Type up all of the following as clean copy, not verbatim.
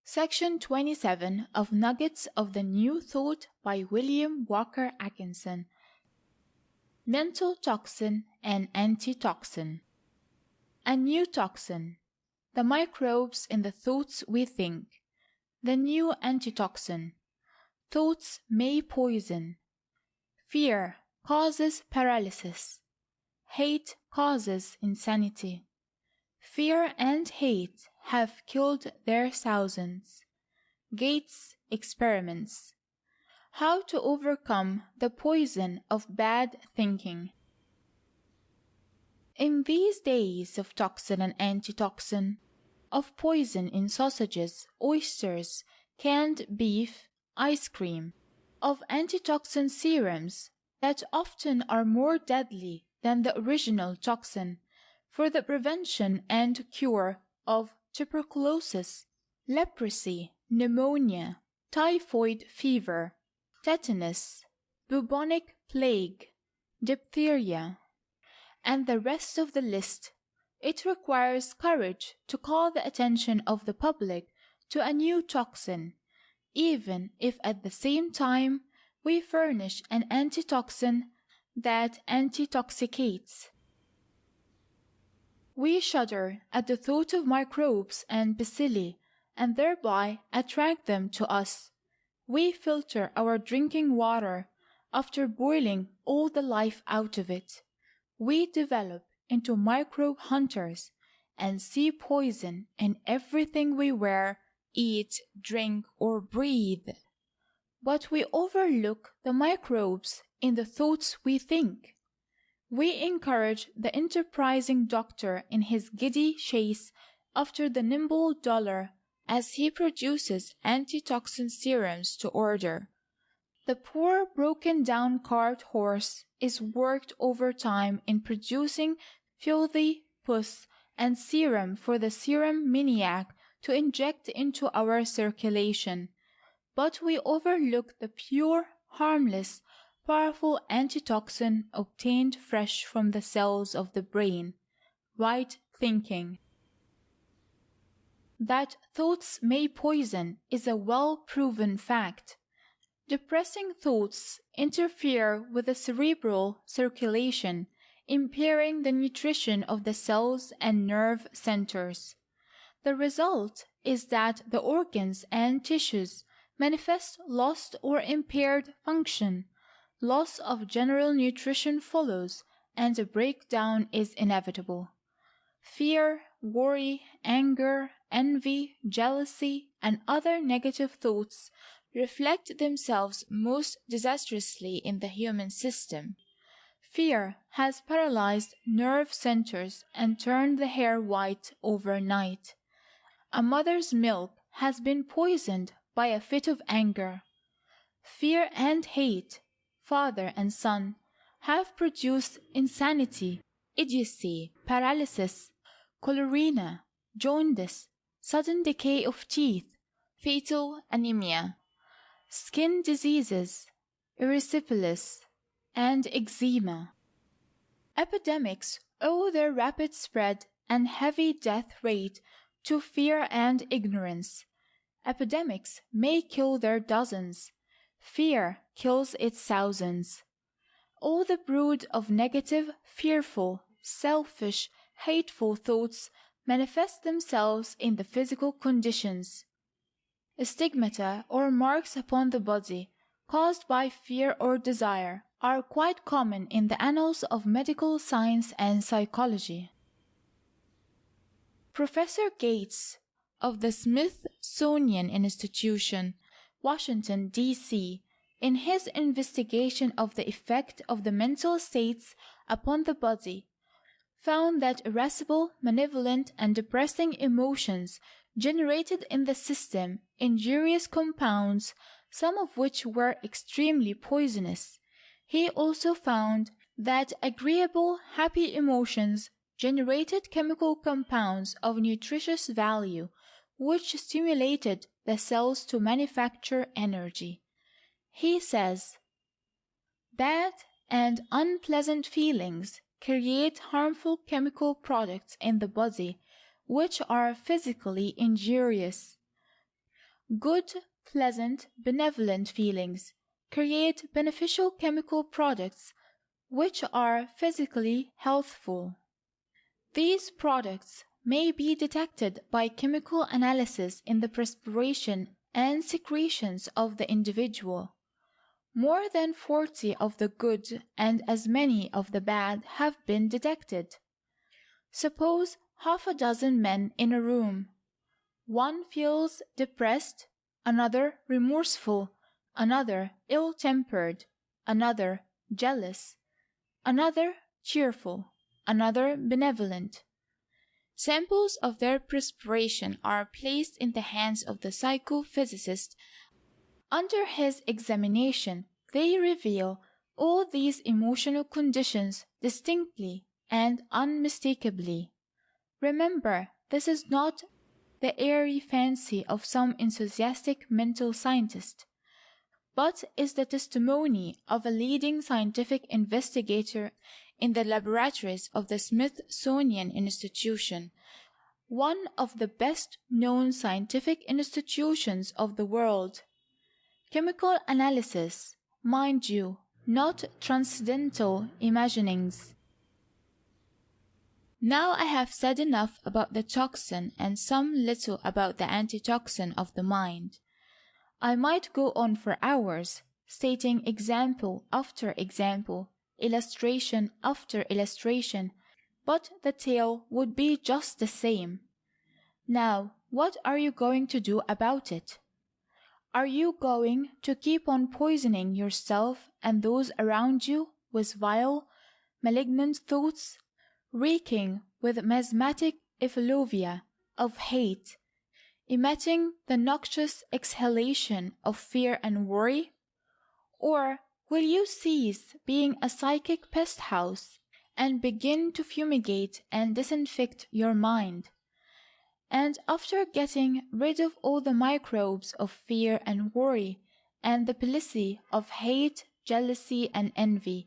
Section 27 of Nuggets of the New Thought by William Walker Atkinson. Mental toxin and anti-toxin. A new toxin. The microbes in the thoughts we think. The new antitoxin. Thoughts may poison. Fear causes paralysis. Hate causes insanity. Fear and hate have killed their thousands. Gates experiments. How to overcome the poison of bad thinking. In these days of toxin and antitoxin, of poison in sausages, oysters, canned beef, ice cream, of antitoxin serums that often are more deadly than the original toxin, for the prevention and cure of tuberculosis, leprosy, pneumonia, typhoid fever, tetanus, bubonic plague, diphtheria, and the rest of the list, it requires courage to call the attention of the public to a new toxin, even if at the same time we furnish an antitoxin that antitoxicates. We shudder at the thought of microbes and bacilli, and thereby attract them to us. We filter our drinking water after boiling all the life out of it. We develop into microbe hunters and see poison in everything we wear, eat, drink, or breathe. But we overlook the microbes in the thoughts we think. We encourage the enterprising doctor in his giddy chase after the nimble dollar as he produces antitoxin serums to order. The poor broken-down cart horse is worked overtime in producing filthy pus and serum for the serum maniac to inject into our circulation, but we overlook the pure, harmless, powerful antitoxin obtained fresh from the cells of the brain, right thinking. That thoughts may poison is a well-proven fact. Depressing thoughts interfere with the cerebral circulation, impairing the nutrition of the cells and nerve centers. The result is that the organs and tissues manifest lost or impaired function. Loss of general nutrition follows, and a breakdown is inevitable. Fear, worry, anger, envy, jealousy, and other negative thoughts reflect themselves most disastrously in the human system. Fear has paralyzed nerve centers and turned the hair white overnight. A mother's milk has been poisoned by a fit of anger. Fear and hate, father and son, have produced insanity, idiocy, paralysis, cholera, jaundice, sudden decay of teeth, fatal anemia, skin diseases, erysipelas, and eczema. Epidemics owe their rapid spread and heavy death rate to fear and ignorance. Epidemics may kill their dozens. Fear kills its thousands. All the brood of negative, fearful, selfish, hateful thoughts manifest themselves in the physical conditions. Stigmata or marks upon the body, caused by fear or desire, are quite common in the annals of medical science and psychology. Professor Gates of the Smithsonian Institution, Washington, D.C., in his investigation of the effect of the mental states upon the body, found that irascible, malevolent, and depressing emotions generated in the system injurious compounds, some of which were extremely poisonous. He also found that agreeable, happy emotions generated chemical compounds of nutritious value, which stimulated the cells to manufacture energy. He says, "Bad and unpleasant feelings create harmful chemical products in the body, which are physically injurious. Good, pleasant, benevolent feelings create beneficial chemical products which are physically healthful. These products may be detected by chemical analysis in the perspiration and secretions of the individual. More than 40 of the good and as many of the bad have been detected. Suppose half a dozen men in a room. One feels depressed, another remorseful, another ill-tempered, another jealous, another cheerful, another benevolent. Samples of their perspiration are placed in the hands of the psychophysicist. Under his examination, they reveal all these emotional conditions distinctly and unmistakably. Remember, this is not the airy fancy of some enthusiastic mental scientist, but is the testimony of a leading scientific investigator in the laboratories of the Smithsonian Institution, one of the best known scientific institutions of the world. Chemical analysis, mind you, not transcendental imaginings. Now I have said enough about the toxin and some little about the antitoxin of the mind. I might go on for hours, stating example after example, illustration after illustration, but the tale would be just the same. Now, what are you going to do about it? Are you going to keep on poisoning yourself and those around you with vile, malignant thoughts, reeking with miasmatic effluvia of hate, emitting the noxious exhalation of fear and worry? Or will you cease being a psychic pest house and begin to fumigate and disinfect your mind? And after getting rid of all the microbes of fear and worry and the bacilli of hate, jealousy, and envy,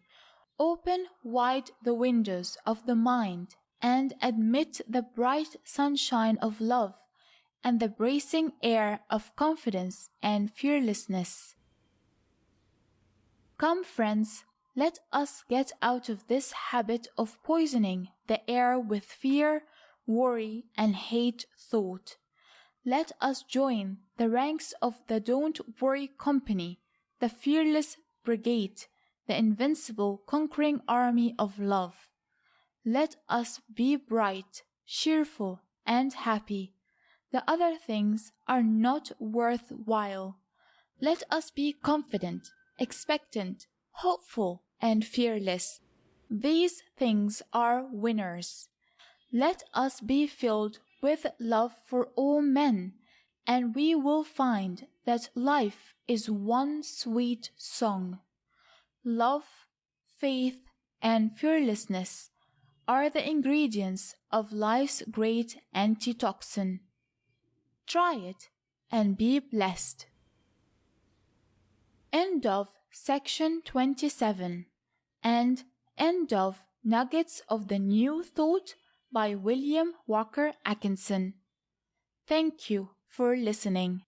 open wide the windows of the mind and admit the bright sunshine of love and the bracing air of confidence and fearlessness. Come, friends, let us get out of this habit of poisoning the air with fear, worry, and hate thought. Let us join the ranks of the Don't Worry Company, the fearless brigade, the invincible conquering army of love. Let us be bright, cheerful, and happy. The other things are not worth while. Let us be confident, expectant, hopeful, and fearless. These things are winners. Let us be filled with love for all men, and we will find that life is one sweet song. Love, faith, and fearlessness are the ingredients of life's great antitoxin. Try it and be blessed. End of section 27 and end of Nuggets of the New Thought by William Walker Atkinson. Thank you for listening.